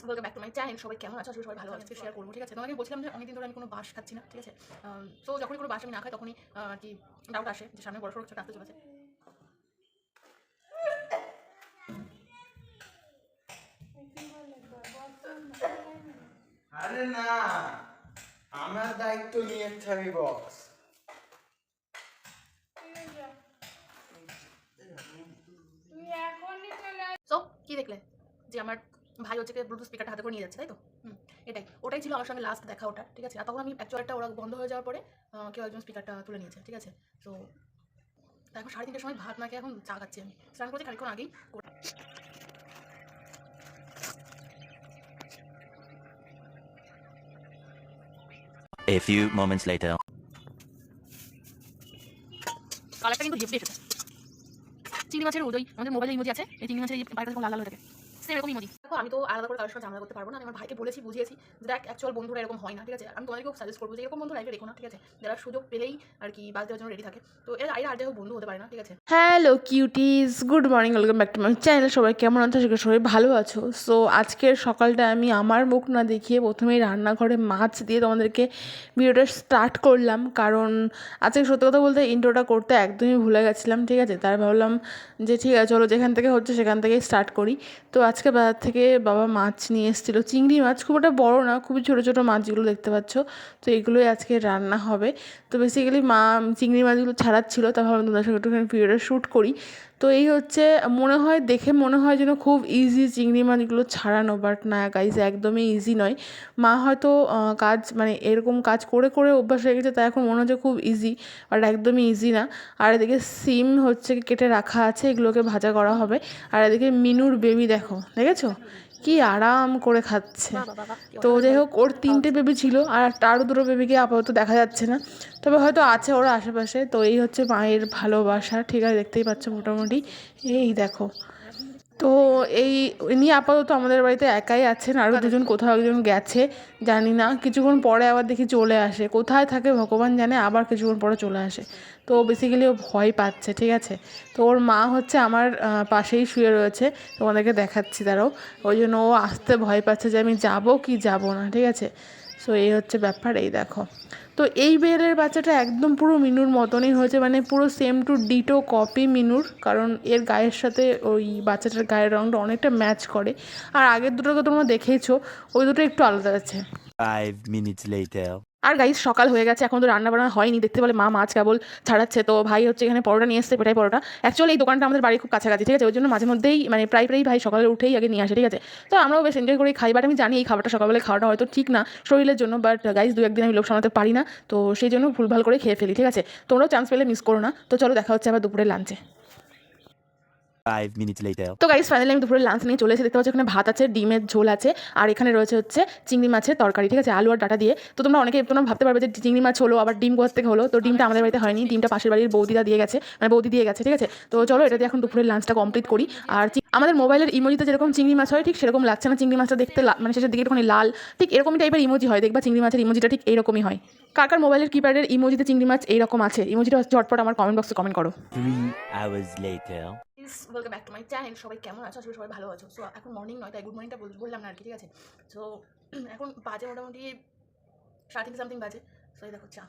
Welcome back to my channel. সবাই কেমন আছো? আসলে সবাই ভালো আছে, শেয়ার করবো। ঠিক আছে, তোমাকে বলছিলাম যে অনেকদিন ধরে আমি কোনো বাস খাচ্ছি না। ঠিক আছে, তো যখনই কোনো বাস আমি না খাই তখনই আর কি ডাউট আসে যে সামনে বড় সড়ো কিছু আসতে চলেছে। আরে না, আমার দায়িত্ব নিয়েছে আমি বক্স। সো কি দেখলে যে আমার ভাই হচ্ছে ব্লুটুথ স্পিকারটা হাতে করে নিয়ে যাচ্ছে, তাই তো? ওটাই ছিল আমার সঙ্গে লাস্ট দেখা ওটা। ঠিক আছে, আর তখন আমি অ্যাকচুয়ালটা ওরা বন্ধ হয়ে যাওয়ার পরে কেউ একজন স্পিকারটা তুলে নিয়েছে। ঠিক আছে, তো এখন 3:30টার সময় ভাত না খেয়ে এখন চা খাচ্ছি। আমি স্নান করছি খানিকক্ষণ আগেই। A few moments later. কালারটা কিন্তু হেভি এসেছে। চিংড়ি মাছের ওই আমাদের মোবাইলে ইমোজি আছে, এই চিংড়ি মাছের এই পায়ের কাছে লাল লাল হয়ে থাকে, সেম এরকম ইমোজি। দেখো আমি তো আলাদা করে কারোর সঙ্গে ঝামেলা করতে পারবো না। আমি আমার ভাইকে বলেছি, বুঝিয়েছি যে দেখ অ্যাকচুয়াল বন্ধুরা এরকম হয় না। ঠিক আছে, আমি তোমাদেরকেও সাজেস্ট করবো যে এরকম বন্ধু লাইফে রেখো না। ঠিক আছে, যারা সুযোগ পেলেই আর কি বাদ দেওয়ার জন্য রেডি থাকে, তো এর আইরা আর যাই হোক বন্ধু হতে পারে না। ঠিক আছে, hello cuties, good morning, welcome back to my channel. সবাই কেমন আছো? সেটা সবাই ভালো আছো। সো আজকের সকালটা আমি আমার মুখ না দেখিয়ে প্রথমেই রান্নাঘরে মাছ দিয়ে তোমাদেরকে ভিডিওটা স্টার্ট করলাম, কারণ আজকে সত্যি কথা বলতে ইন্ট্রোটা করতে একদমই ভুলে গেছিলাম। ঠিক আছে, তাই ভাবলাম যে ঠিক আছে চলো যেখান থেকে হচ্ছে সেখান থেকেই স্টার্ট করি। তো আজকে বাজার থেকে বাবা মাছ নিয়ে এসেছিলো, চিংড়ি মাছ, খুব একটা বড়ো না, খুবই ছোটো ছোটো মাছ যেগুলো দেখতে পাচ্ছ। তো এগুলোই আজকে রান্না হবে। তো বেসিক্যালি মা চিংড়ি মাছগুলো ছাড়াচ্ছিলো, তা ভাবলাম তোমাদের সঙ্গে একটুখানি ভিডিওটা শ্যুট করি। তো এই হচ্ছে, মনে হয় দেখে মনে হয় যেন খুব ইজি চিংড়ি মাছগুলো ছাড়ানো, বাট না গাইজ, একদমই ইজি নয়। মা হয়তো কাজ মানে এরকম কাজ করে করে অভ্যাস হয়ে গেছে, তাই এখন মনে হচ্ছে খুব ইজি, বাট একদমই ইজি না। আর এদিকে সিম হচ্ছে কেটে রাখা আছে, এগুলোকে ভাজা করা হবে। আর এদিকে মিনুর বেবি দেখো, দেখেছো কি আরাম করে খাচ্ছে। তো যাই হোক, ওর 3টে বেবি ছিল, আর আরও 2টো বেবিকে আপাতত দেখা যাচ্ছে না, তবে হয়তো আছে ওরা আশেপাশে। তো এই হচ্ছে মায়ের ভালোবাসা। ঠিক আছে, দেখতেই পাচ্ছ মোটামুটি, এই দেখো। তো এই ইনি আপাতত আমাদের বাড়িতে একাই আছেন, আরও দুজন কোথাও একজন গেছে, জানি না। কিছুক্ষণ পরে আবার দেখি চলে আসে, কোথায় থাকে ভগবান জানে, আবার কিছুক্ষণ পরে চলে আসে। তো বেসিক্যালি ও ভয় পাচ্ছে। ঠিক আছে, তো ওর মা হচ্ছে আমার পাশেই শুয়ে রয়েছে, তোমাদেরকে দেখাচ্ছি দাঁড়াও। ওই জন্য ও আসতে ভয় পাচ্ছে যে আমি যাব কি যাব না। ঠিক আছে, সো এই হচ্ছে ব্যাপার, এই দেখো। তো এই বেলের বাচ্চাটা একদম পুরো মিনুর মতনই হয়েছে, মানে পুরো সেম টু ডিটো কপি মিনুর, কারণ এর গায়ের সাথে ওই বাচ্চাটার গায়ের রঙটা অনেকটা ম্যাচ করে। আর আগের দুটোকে তোমরা দেখেইছো, ওই দুটো একটু আলাদা আছে। 5 minutes later. আর গাইজ সকাল হয়ে গেছে, এখন তো রান্না বান্না হয়নি। দেখতে পেলে মা মাছ কেবল ছাড়াচ্ছে, তো ভাই হচ্ছে এখানে পরোটা নিয়ে এসছে, পেটাই পরোটা। অ্যাকচুয়ালি এই দোকানটা আমাদের বাড়ি খুব কাছাকাছি। ঠিক আছে, ওই জন্য মাঝে মধ্যেই মানে প্রায় ভাই সকালে উঠেই আগে নিয়ে আসে। ঠিক আছে, তো আমরাও বেশ এনজয় করেই খাই, বাট আমি জানি এই খাবারটা সকালবেলা খাওয়াটা হয়তো ঠিক না শরীরের জন্য, বাট গাইজ 2-1 দিন আমি লোভ সামলাতে পারি না, তো সেই জন্য ভুলভাল করে খেয়ে ফেলি। ঠিক আছে, তোমরাও চান্স পেলে মিস করো না। তো চলো দেখা হচ্ছে আবার দুপুরের লাঞ্চে। 5 minutes later. তো গাইস ফাইনালি আমি দুপুরে লাঞ্চ নিয়ে চলে এসে দেখতে পাচ্ছি এখানে ভাত আছে, ডিমের ঝোল আছে, আর এখানে রয়েছে হচ্ছে চিংড়ি মাছের তরকারি। ঠিক আছে, আলু আর ডাটা দিয়ে। তো তোমরা ভাবতে পারবে যে চিংড়ি মাছ হলো, আবার ডিম কোথা থেকে হলো। তো ডিমটা আমাদের বাড়িতে হয়নি, ডিমটা পাশের বাড়ির বৌদি দিয়ে গেছে। ঠিক আছে, তো চলো এটা দিয়ে এখন দুপুরের লাঞ্চটা কমপ্লিট করি। আর আমাদের মোবাইলের ইমোজিতে যেরকম চিংড়ি মাছ হয় ঠিক সেরকম লাগছে না। চিংড়ি মাছটা দেখতে মানে শেষের দিকে একটুখানি লাল, ঠিক এরকমই টাইপের ইমোজি হয়, দেখবা চিংড়ি মাছের ইমোজিটা ঠিক এইরকমই হয়। কার মোবাইলের কিপ্যাডের ইমোজিতে চিংড়ি মাছ এইরকম আছে, ইমোজিটা ঝটপট আমার কমেন্ট বক্সে কমেন্ট করো। 3 hours later. Welcome back to my channel. সবাই কেমন আছো? আসলে সবাই ভালো আছো। সো এখন মর্নিং নয়, তাই গুড মর্নিংটা বললাম না আর কি। ঠিক আছে, সো এখন বাজে মোটামুটি 3:30 সামথিং বাজে। সো এই দেখো চা।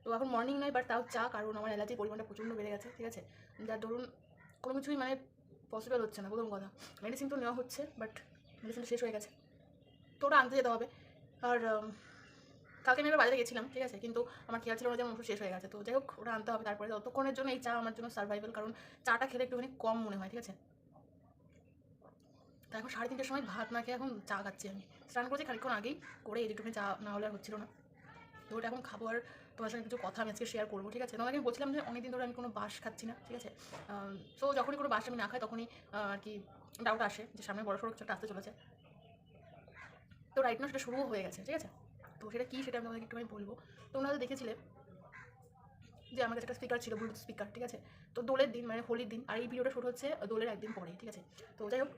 তো এখন মর্নিং নয়, বাট তাও চা, কারণ আমার অ্যালার্জির পরিমাণটা প্রচণ্ড বেড়ে গেছে। ঠিক আছে, যার ধরুন কোনো কিছুই মানে পসিবল হচ্ছে না। প্রথম কথা, মেডিসিন তো নেওয়া হচ্ছে, বাট মেডিসিনটা শেষ হয়ে গেছে, তো ওটা আনতে যেতে হবে। আর কালকে আমি বাজারে গেছিলাম। ঠিক আছে, কিন্তু আমার খেয়াল ছিল না যে আমার ওষুধ শেষ হয়ে গেছে, তো যাই হোক ওটা আনতে হবে। তারপরে ততক্ষণের জন্য এই চা আমার জন্য সার্ভাইভাল, কারণ চাটা খেলে একটুখানি কম মনে হয়। ঠিক আছে, তা এখন 3:30টার সময় ভাত না খেয়ে এখন চা খাচ্ছি। আমি স্নান করছি খানিকক্ষণ আগেই, করে একটুখানি চা না হলে আর হচ্ছিল না, তো ওটা এখন খাবো। আর তোমার সঙ্গে কিছু কথা আমি আজকে শেয়ার করবো। ঠিক আছে, তোমাকে আমি বলছিলাম যে অনেকদিন ধরে আমি কোনো বাস খাচ্ছি না। ঠিক আছে, সো যখনই কোনো বাস আমি না খাই তখনই আর কি ডাউট আসে যে সামনে বড় সড়ো কিছু একটা আসতে চলেছে। তো রাইট না সেটা শুরুও হয়ে গেছে। ঠিক আছে, তো সেটা কী সেটা আমি তোমাকে একটুখানি বলবো। তোমরা হয়তো দেখেছিলে যে আমার কাছে একটা স্পিকার ছিল, ব্লুটুথ স্পিকার। ঠিক আছে, তো দোলের দিন মানে হোলির দিন, আর এই ভিডিওটা শুরু হচ্ছে দোলের একদিন পরে। ঠিক আছে, তো যাই হোক,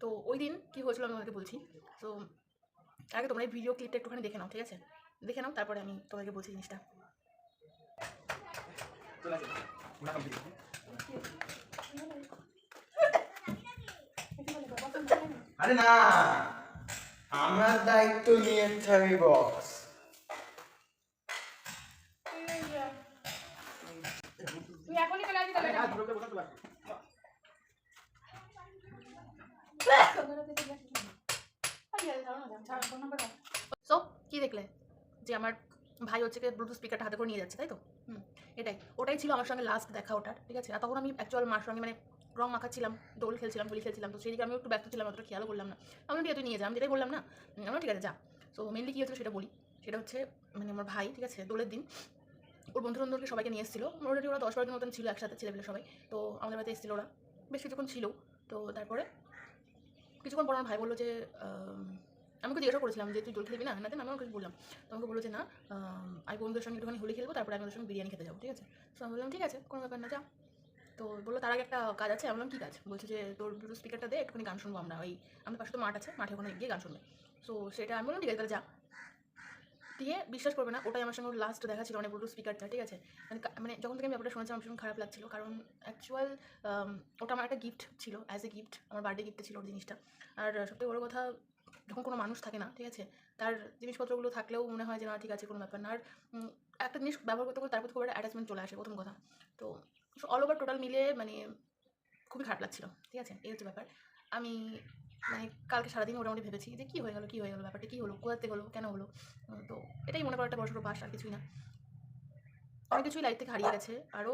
তো ওই দিন কী হয়েছিল আমি তোমাকে বলছি। তো আগে তোমরা এই ভিডিও ক্লিপটা একটুখানি দেখে নাও। ঠিক আছে, দেখে নাও, তারপরে আমি তোমাকে বলছি জিনিসটা। আরে না, আমার দায়িত্ব নিয়েছে আমি বক্স। তুই এখনই চলে আসবি তাহলে সো কি দেখলে যে আমার ভাই হচ্ছে ব্লুটুথ স্পিকারটা হাতে করে নিয়ে যাচ্ছে, তাই তো? এটাই ওটাই ছিল আমার সঙ্গে লাস্ট দেখা ওটার, ঠিক আছে? আর তখন আমি অ্যাকচুয়াল মার সঙ্গে মানে রং মাখাচ্ছিলাম, দোল খেলছিলাম, হোলি খেলছিলাম, তো সেদিকে আমি একটু ব্যস্ত ছিলাম, অতটা খেয়ালও করলাম না। আমি ঠিক আছে তুই নিয়ে যা, আমি যেটাই বললাম না, আমার ঠিক আছে যা। সো মেনলি কী হচ্ছে সেটা বলি। সেটা হচ্ছে মানে আমার ভাই, ঠিক আছে, দোলের দিন ওর বন্ধু বান্ধবকে সবাইকে নিয়ে এসেছিলো। অলরেডি ওরা 10-12 জন মতন ছিল একসাথে, ছেলেপেলে সবাই। তো আমাদের বাড়িতে এসেছিলো ওরা, বেশ কিছুক্ষণ ছিল। তো তারপরে কিছুক্ষণ পর আমার ভাই বললো যে আমাকে জিজ্ঞাসা করেছিলাম যে তুই দোল খেলবি না? না আমি ওকে বললাম। তো আমাকে বললো যে না, আমি বন্ধুদের সঙ্গে একটুখানি হোলি খেলবো, তারপরে আমি ওদের সঙ্গে বিরিয়ানি খেতে যাবো, ঠিক আছে? তো আমি বললাম ঠিক আছে, কোনো ব্যাপার না, যা। তো বললো তার আগে একটা কাজ আছে। আমি বললাম কী কাজ? বলছে যে তোর ব্লুটুথ স্পিকারটা দে, একটুখানি গান শুনবো আমরা। ওই আমাদের পাশে তো মাঠ আছে, মাঠে ওখানে গিয়ে গান শুনবে। সো সেটা আমি বললাম ঠিক আছে তাহলে যা। দিয়ে বিশ্বাস করবে না, ওটাই আমার সঙ্গে লাস্ট দেখা ছিল, মানে ব্লুটুথ স্পিকারটা, ঠিক আছে? মানে যখন থেকে আমি ব্যাপারটা শুনেছি আমার ভীষণ খারাপ লাগছিল, কারণ অ্যাকচুয়াল ওটা আমার একটা গিফট ছিল, অ্যাজ এ গিফট, আমার বার্থডে গিফটে ছিল ওর জিনিসটা। আর সবথেকে বড়ো কথা, যখন কোনো মানুষ থাকে না, ঠিক আছে, তার জিনিসপত্রগুলো থাকলেও মনে হয় যে না ঠিক আছে, কোনো ব্যাপার না। আর একটা জিনিস ব্যবহার করতে করতে তার প্রতি খুব একটা অ্যাটাচমেন্ট চলে আসে, প্রথম কথা। তো অল ওভার টোটাল মিলে মানে খুবই খারাপ লাগছিল, ঠিক আছে? এই হচ্ছে ব্যাপার। আমি মানে কালকে সারাদিন মোটামুটি ভেবেছি যে কী হয়ে গেল, ব্যাপারটা কী হলো, কোথা থেকে হলো, কেন হলো? তো এটাই মনে করো একটা বড়সড় বাস, আর কিছুই না। অনেক কিছুই লাইফ থেকে হারিয়ে গেছে, আরও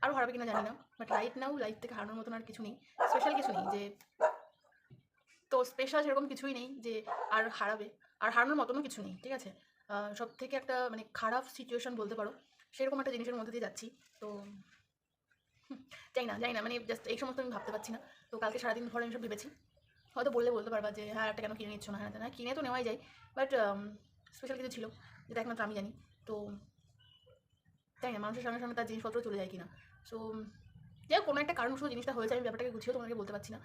আরও হারাবে কিনা জানি না, বাট রাইট নাও লাইফ থেকে হারানোর মতন আর কিছু নেই, স্পেশাল কিছু নেই যে, তো স্পেশাল সেরকম কিছুই নেই যে আর হারাবে, আর হারানোর মতনও কিছু নেই, ঠিক আছে? সব থেকে একটা মানে খারাপ সিচুয়েশন বলতে পারো, সেরকম একটা জিনিসের মধ্যে দিয়ে যাচ্ছি। তো জানি না মানে জাস্ট এই সমস্ত আমি ভাবতে পারছি না। তো কালকে সারাদিন ধরে আমি সব ভেবেছি। হয়তো বললে বলতে পারবা যে হ্যাঁ একটা কেন কিনে নিচ্ছ না, হ্যাঁ না কিনে তো নেওয়াই যায়, বাট স্পেশাল কিছু ছিল যেটা একমাত্র আমি জানি। তো জানি না মানুষের সঙ্গে সঙ্গে তার জিনিসপত্র চলে যায় কিনা। সো যাই হোক, কোনো একটা কারণবশত জিনিসটা হয়েছে, আমি ব্যাপারটাকে গুছিয়েও তোমাকে বলতে পারছি না।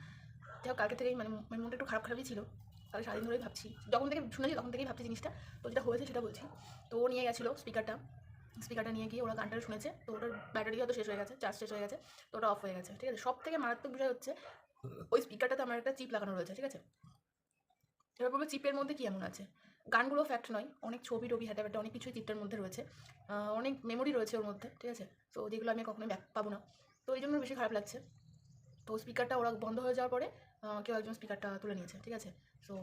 যাই হোক, কালকে থেকেই মানে মনটা একটু খারাপই ছিল। কালকে সারাদিন ধরেই ভাবছি, যখন থেকে শুনেছি তখন থেকেই ভাবছি জিনিসটা। তো যেটা হয়েছে সেটা বলছি। তো ও নিয়ে গেছিলো স্পিকারটা নিয়ে গিয়ে ওরা গানটা শুনেছে। তো ওটার ব্যাটারি হয়তো শেষ হয়ে গেছে, চার্জ শেষ হয়ে গেছে, তো ওটা অফ হয়ে গেছে, ঠিক আছে? সব থেকে মারাত্মক বিষয় হচ্ছে ওই স্পিকারটাতে আমার একটা চিপ লাগানো রয়েছে, ঠিক আছে? এবার বলবো চিপের মধ্যে কী এমন আছে? গানগুলো ফ্যাক্ট নয়, অনেক ছবি টবি হ্যাটা অনেক কিছুই চিপটার মধ্যে রয়েছে, অনেক মেমোরি রয়েছে ওর মধ্যে, ঠিক আছে? তো যেগুলো আমি কখনোই ব্যাক পাবো না। তো এই জন্য বেশি খারাপ লাগছে। তো স্পিকারটা ওরা বন্ধ হয়ে যাওয়ার পরে কেউ একজন স্পিকারটা তুলে নিয়েছে, ঠিক আছে? সো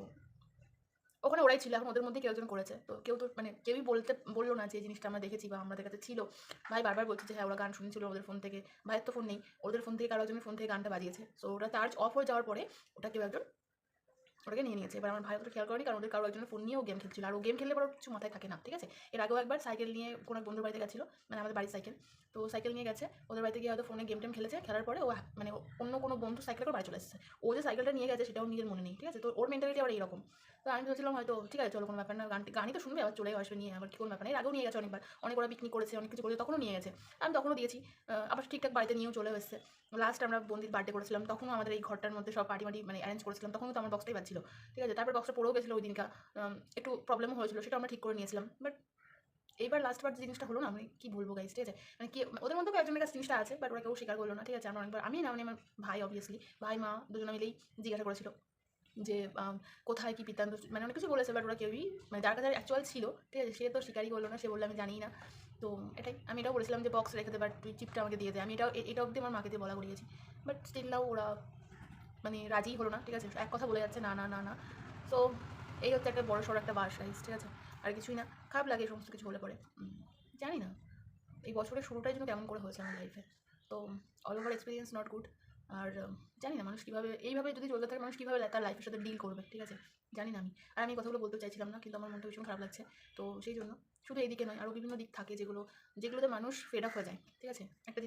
ওখানে ওরাই ছিল, এখন ওদের মধ্যে কেউ একজন করেছে। তো কেউ তো মানে কেউই বললো না যে এই জিনিসটা আমরা দেখেছি বা আমাদের কাছে ছিল। ভাই বারবার বলছে যে হ্যাঁ ওরা গান শুনছিল ওদের ফোন থেকে। ভাইয়ের তো ফোন নেই, ওদের ফোন থেকে কারো একজনের ফোন থেকে গানটা বাজিয়েছে। সো ওটা চার্জ অফ হয়ে যাওয়ার পরে ওটা কেউ একজন ওটাকে নিয়ে নিয়েছে। এবার আমার ভাই অতটা খেয়াল করেনি, কারণ ওদের কারো একজনের ফোন নিয়েও গেম খেলছিল, আর ও গেম খেললে পরে কিছু মাথায় থাকে না, ঠিক আছে? এর আগেও একবার সাইকেল নিয়ে কোনো এক বন্ধুর বাড়িতে গেছিলো, মানে আমাদের বাড়ির সাইকেল। তো সাইকেল নিয়ে গেছে, ওদের বাড়িতে গিয়ে হয়তো ফোনে গেম টেম খেলেছে, খেলার পরে ও মানে অন্য কোনো বন্ধু সাইকেল করে বাড়ি চলে এসেছে। ও যে সাইকেলটা নিয়ে গেছে সেটাও নিজের মনে নেই, ঠিক আছে? তো ওর মেন্টালিটি আবার এইরকম। তো আমি ভেবেছিলাম হয়তো ঠিক আছে চলো কোনো ব্যাপার না, গানই তো শুনবে, আবার চলে আসবে নিয়ে, আবার কি কোনো ব্যাপার না। এর আগেও নিয়ে গেছে অনেকবার, অনেক ওরা পিকনিক করেছে, অনেক কিছু করেছে, তখনও নিয়ে গেছে। আমি তখনও দিয়েছি, আবার ঠিকঠাক বাড়িতে নিয়েও চলে এসেছে। লাস্ট আমরা বন্দির বার্থডে করেছিলাম, তখনও আমাদের এই ঘরটার মধ্যে সব পার্টি মাটি মানে অ্যারেঞ্জ করেছিলাম, তখনও তো আমার বক্সটাই বাজছিল, ঠিক আছে? তারপর বক্সটা পড়েও গেছিলো ওই দিনকা, একটু প্রবলেমও হয়েছিল, সেটা আমরা ঠিক করে নিয়েছিলাম। বাট এইবার লাস্টবার যে জিনিসটা হলো না, আমি কী বলবো গাইস, ঠিক আছে? মানে কি ওদের মধ্যে একজনের কাছে জিনিসটা আছে, বাট ওরা কেউ স্বীকার করলো না, ঠিক আছে? আমরা অনেকবার, আমি না মানে আমার ভাই অবভিয়াসলি, ভাই মা দুজনে মিলেই জিজ্ঞাসা করেছিল যে কোথায় কী বৃত্তান্ত, মানে অনেক কিছু বলেছে, বাট ওরা কেউই মানে যার কাছে অ্যাকচুয়াল ছিল, ঠিক আছে, সে তো স্বীকারই করলো না, সে বললো আমি জানিই না। তো এটাই আমি এটাও বলেছিলাম যে বক্স রেখে দে, বাট তুই চিপটা আমাকে দিয়ে দে, আমি এটা অবধি আমার মাকে দিয়ে বলা করিয়েছি, বাট স্টিল নাও ওরা মানে রাজিই হলো না, ঠিক আছে? এক কথা বলে যাচ্ছে না না না না। সো এই হচ্ছে একটা বড় সড়ো একটা বাস গাইস, ঠিক আছে? আর কিছুই না, খারাপ লাগে এই সমস্ত কিছু হলে পরে। জানি না এই বছরের শুরুটাই যেন কেমন করে হয়েছে আমার লাইফে। তো all over experience not good. আর জানি না মানুষ কীভাবে এইভাবে যদি চলতে থাকে, মানুষ কীভাবে তার লাইফের সাথে ডিল করবে, ঠিক আছে? জানি না আমি। আর আমি এই কথাগুলো বলতে চাইছিলাম না, কিন্তু আমার মনটা ভীষণ খারাপ লাগছে। তো সেই জন্য শুধু এইদিকে নয়, আরও বিভিন্ন দিক থাকে যেগুলোতে মানুষ ফেড আপ হয়ে যায়, ঠিক আছে? একটা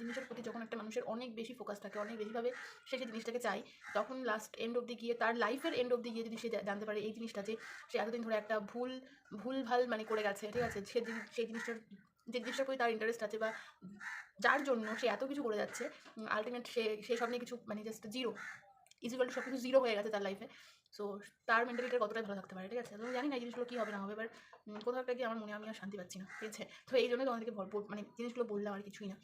জিনিসের প্রতি যখন একটা মানুষের অনেক বেশি ফোকাস থাকে, অনেক বেশিভাবে সে সেই জিনিসটাকে চায়, তখন লাস্ট এন্ড অবধি গিয়ে, তার লাইফের এন্ড অবধি গিয়ে যদি সে জানতে পারে এই জিনিসটা যে সে এতদিন ধরে একটা ভুলভাল মানে করে গেছে, ঠিক আছে? সেই জিনিসটার যে জিনিসটার প্রতি তার ইন্টারেস্ট আছে, বা যার জন্য সে এত কিছু করে যাচ্ছে, আলটিমেট সেই সব নিয়ে কিছু মানে জাস্ট জিরো, ইজিকাল সব কিছু জিরো হয়ে গেছে তার লাইফে। সো তার মেন্টালিটিটা কতটাই ভালো থাকতে পারে, ঠিক আছে? তো আমি জানি না এই জিনিসগুলো কী হবে না হবে, এবার কোথাও একটা গিয়ে আমার মনে আমি আর শান্তি পাচ্ছি না, ঠিক আছে? তো এই জন্যই তোমাদেরকে মানে জিনিসগুলো বললাম, আর কিছুই না।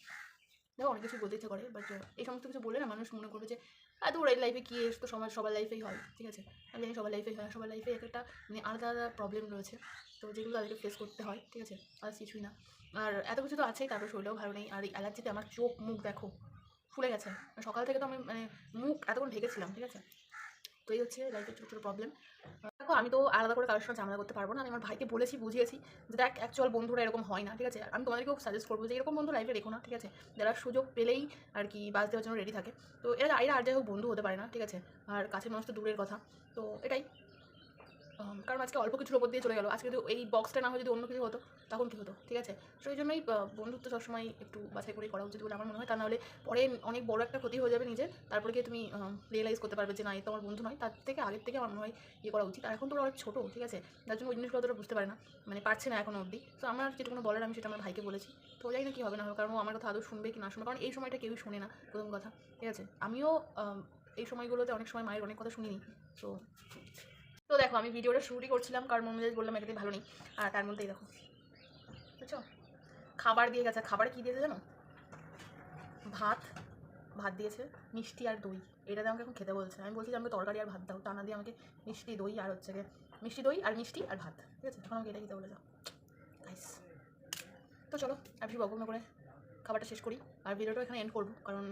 দেখো অনেক কিছু বলতে ইচ্ছে করে, বাট এই সমস্ত কিছু বললে না মানুষ মনে করবে যে আর তোর এই লাইফে কী তো সবার লাইফেই হয়, ঠিক আছে, আমি জানি সবার লাইফেই হয়, সবার লাইফে একটা মানে আলাদা আলাদা প্রবলেম রয়েছে, তো যেগুলো তাদেরকে ফেস করতে হয়, ঠিক আছে, আর কিছুই না। আর এত কিছু তো আছেই, তারপর শরীরেও ভালো নেই, আর এই অ্যালার্জিতে আমার চোখ মুখ দেখো ফুলে গেছে, সকাল থেকে তো আমি মানে মুখ এতক্ষণ ঢেকেছিলাম, ঠিক আছে। তো এই হচ্ছে লাইফের ছোটো ছোটো প্রবলেম। দেখো আমি তো আলাদা করে কারোর সঙ্গে ঝামেলা করতে পারবো না, আমি আমার ভাইকে বলেছি, বুঝিয়েছি যে দেখ অ্যাকচুয়াল বন্ধুরা এরকম হয় না, ঠিক আছে। আমি তোমাদেরকেও সাজেস্ট করবো যে এরকম বন্ধু লাইফে রেখো না, ঠিক আছে, যারা সুযোগ পেলেই আর কি বাজ দেওয়ার জন্য রেডি থাকে। তো এরা আর যাই হোক বন্ধু হতে পারে না, ঠিক আছে, আর কাছের মানুষ তো দূরের কথা। তো এটাই, কারণ আজকে অল্প কিছুর ওপর দিয়ে চলে গেলো, আজকে যদি এই বক্সটা না হয় যদি অন্য কিছু হতো তখন কী হতো, ঠিক আছে। সেই জন্যই বন্ধুত্ব সবসময় একটু বাছাই করে করা উচিত বলে আমার মনে হয়, তা নাহলে পরে অনেক বড় একটা ক্ষতি হয়ে যাবে নিজের, তারপরে গিয়ে তুমি রিয়েলাইজ করতে পারবে যে না, এ তো আমার বন্ধু নয়। তার থেকে আগের থেকে আমার মনে হয় ইয়ে করা উচিত। আর এখন তো ওরা অনেক ছোটো, ঠিক আছে, যার জন্য ওই জিনিসগুলো অতটা বুঝতে পারে না, মানে পারছে না এখনো অবধি। তো আমার যেটুকু বলার আমি সেটা আমার ভাইকে বলেছি, তো জানি না কী হবে না হবে, কারণ ও আমার কথা আদৌ শুনবে কি না শুনবে, কারণ এই সময়টা কেউই শোনে না, প্রথম কথা, ঠিক আছে। আমিও এই সময়গুলোতে অনেক সময় মায়ের অনেক কথা শুনিনি। তো দেখো আমি ভিডিওটা শুরুই করছিলাম কারণ মন মেজাজ বললাম এটাতে ভালো নেই, আর তার মধ্যেই দেখো বুঝছো খাবার দিয়ে গেছে। খাবারে কী দিয়েছে জানো? ভাত দিয়েছে, মিষ্টি আর দই, এটাতে আমাকে এখন খেতে বলছে। আমি বলছি যে আমাকে তরকারি আর ভাত দাও, তা না দিয়ে আমাকে মিষ্টি দই আর হচ্ছে মিষ্টি দই আর মিষ্টি আর ভাত, ঠিক আছে, এখন আমাকে এটা খেতে বলে যাও গাইস। তো চলো আর বেশি বকবক না করে খাবারটা শেষ করি, আর ভিডিওটা এখানে এন্ড করবো, কারণ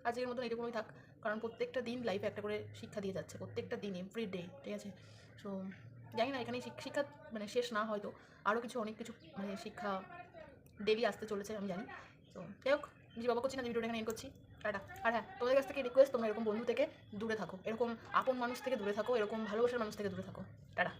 আজকের মতন এটুকুই থাক, কারণ প্রত্যেকটা দিন লাইফে একটা করে শিক্ষা দিয়ে যাচ্ছে, প্রত্যেকটা দিন এভরি ডে, ঠিক আছে। সো জানি না এখানে শিক্ষা মানে শেষ না হয়তো আরও অনেক কিছু মানে শিক্ষা ডেলি আসতে চলেছে, আমি জানি। তো যাই হোক, বেশি বাবা করছি না, ভিডিওটা এখানে এন্ড করছি, টাটা। আর হ্যাঁ, তোমাদের কাছ থেকে রিকোয়েস্ট, তোমরা এরকম বন্ধু থেকে দূরে থাকো, এরকম আপন মানুষ থেকে দূরে থাকো, এরকম ভালোবাসার মানুষ থেকে দূরে থাকো, টাটা।